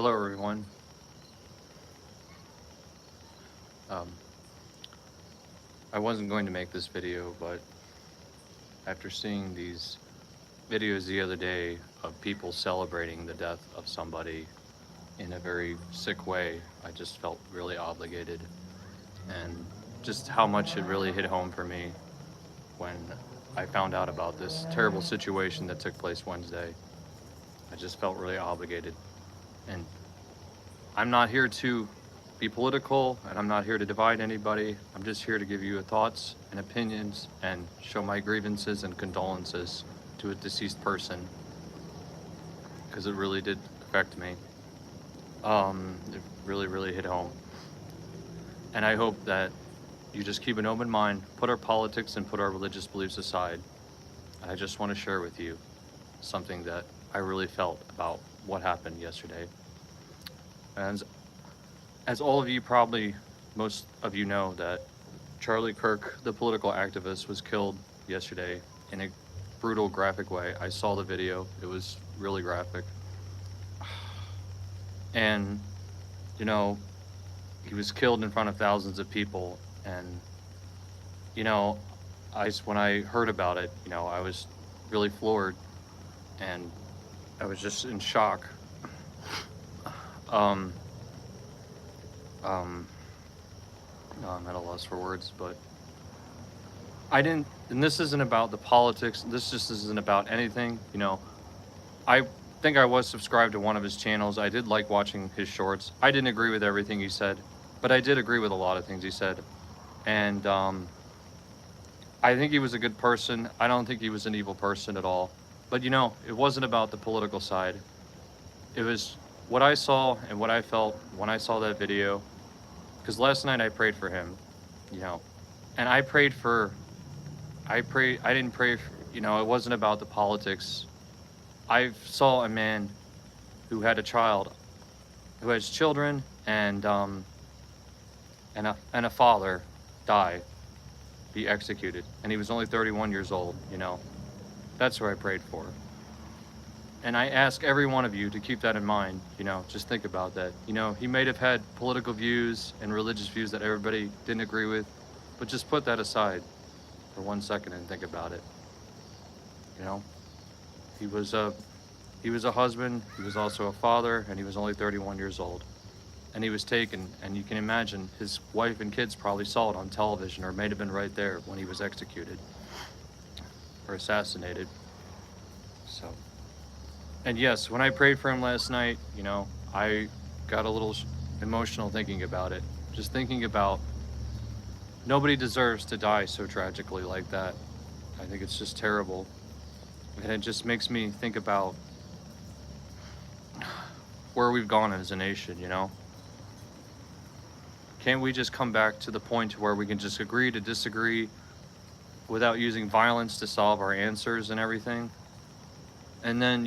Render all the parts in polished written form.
Hello, everyone. Um, I wasn't going to make this video, but after seeing these videos the other day of people celebrating the death of somebody in a very sick way, I just felt really obligated, and just how much it really hit home for me when I found out about this terrible situation that took place Wednesday. I just felt really obligated, and I'm not here to be political, and I'm not here to divide anybody. I'm just here to give you thoughts and opinions and show my grievances and condolences to a deceased person, because it really did affect me. It really, really hit home. And I hope that you just keep an open mind, put our politics and put our religious beliefs aside. I just want to share with you something that I really felt about what happened yesterday. And as all of you probably, most of you know, that Charlie Kirk, the political activist, was killed yesterday in a brutal, graphic way. I saw the video. It was really graphic. And, you know, he was killed in front of thousands of people. And, you know, when I heard about it, I was really floored, and I was just in shock. Um, no, I'm at a loss for words, but and this isn't about the politics, this just isn't about anything, I think I was subscribed to one of his channels. I did like watching his shorts. I didn't agree with everything he said, but I did agree with a lot of things he said. And I think he was a good person. I don't think he was an evil person at all. But it wasn't about the political side. It was what I saw and what I felt when I saw that video. Because last night I prayed for him, and I didn't pray for, it wasn't about the politics. I saw a man who had a child, who has children, and a father die, be executed, and he was only 31 years old. That's who I prayed for. And I ask every one of you to keep that in mind. Just think about that. He might have had political views and religious views that everybody didn't agree with, but just put that aside for 1 second and think about it. He was a husband, he was also a father, and he was only 31 years old. And he was taken, and you can imagine his wife and kids probably saw it on television, or may have been right there when he was executed or assassinated. So, and yes, when I prayed for him last night, I got a little emotional thinking about it. Just thinking about nobody deserves to die so tragically like that. I think it's just terrible. And it just makes me think about where we've gone as a nation, Can't we just come back to the point where we can just agree to disagree without using violence to solve our answers and everything? And then,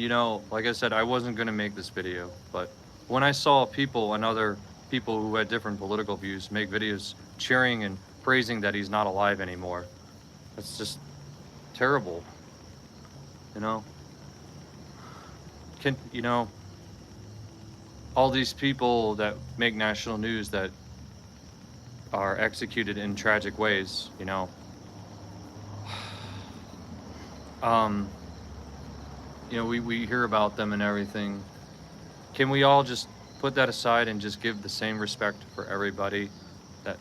like I said, I wasn't going to make this video, but when I saw people and other people who had different political views make videos cheering and praising that he's not alive anymore, that's just terrible, all these people that make national news that are executed in tragic ways, we hear about them and everything. Can we all just put that aside and just give the same respect for everybody that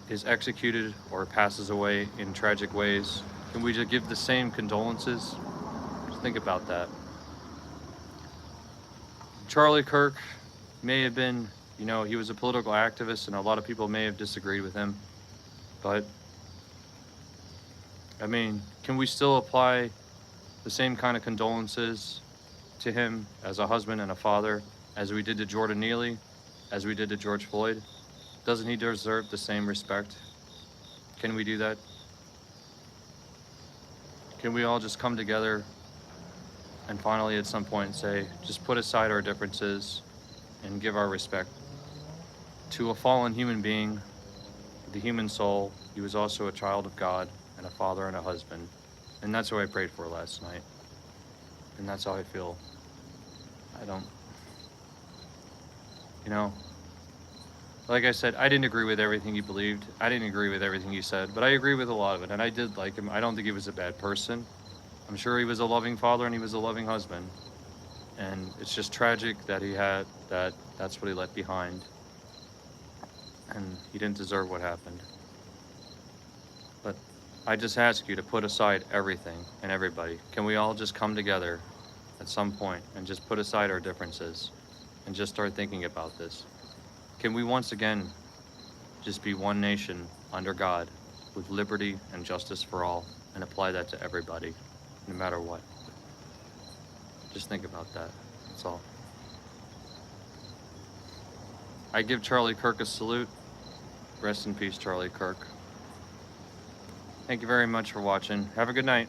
is executed or passes away in tragic ways? Can we just give the same condolences? Just think about that. Charlie Kirk may have been, he was a political activist, and a lot of people may have disagreed with him. But, can we still apply the same kind of condolences to him as a husband and a father as we did to Jordan Neely, as we did to George Floyd? Doesn't he deserve the same respect? Can we do that? Can we all just come together and finally at some point say, just put aside our differences and give our respect to a fallen human being, the human soul? He was also a child of God and a father and a husband. And that's who I prayed for last night. And that's how I feel. You know, like I said, I didn't agree with everything he believed. I didn't agree with everything he said, but I agree with a lot of it. And I did like him. I don't think he was a bad person. I'm sure he was a loving father and he was a loving husband. And it's just tragic that that's what he left behind. And he didn't deserve what happened. But I just ask you to put aside everything and everybody. Can we all just come together at some point and just put aside our differences and just start thinking about this? Can we once again just be one nation under God with liberty and justice for all and apply that to everybody, no matter what? Just think about that. That's all. I give Charlie Kirk a salute. Rest in peace, Charlie Kirk. Thank you very much for watching. Have a good night.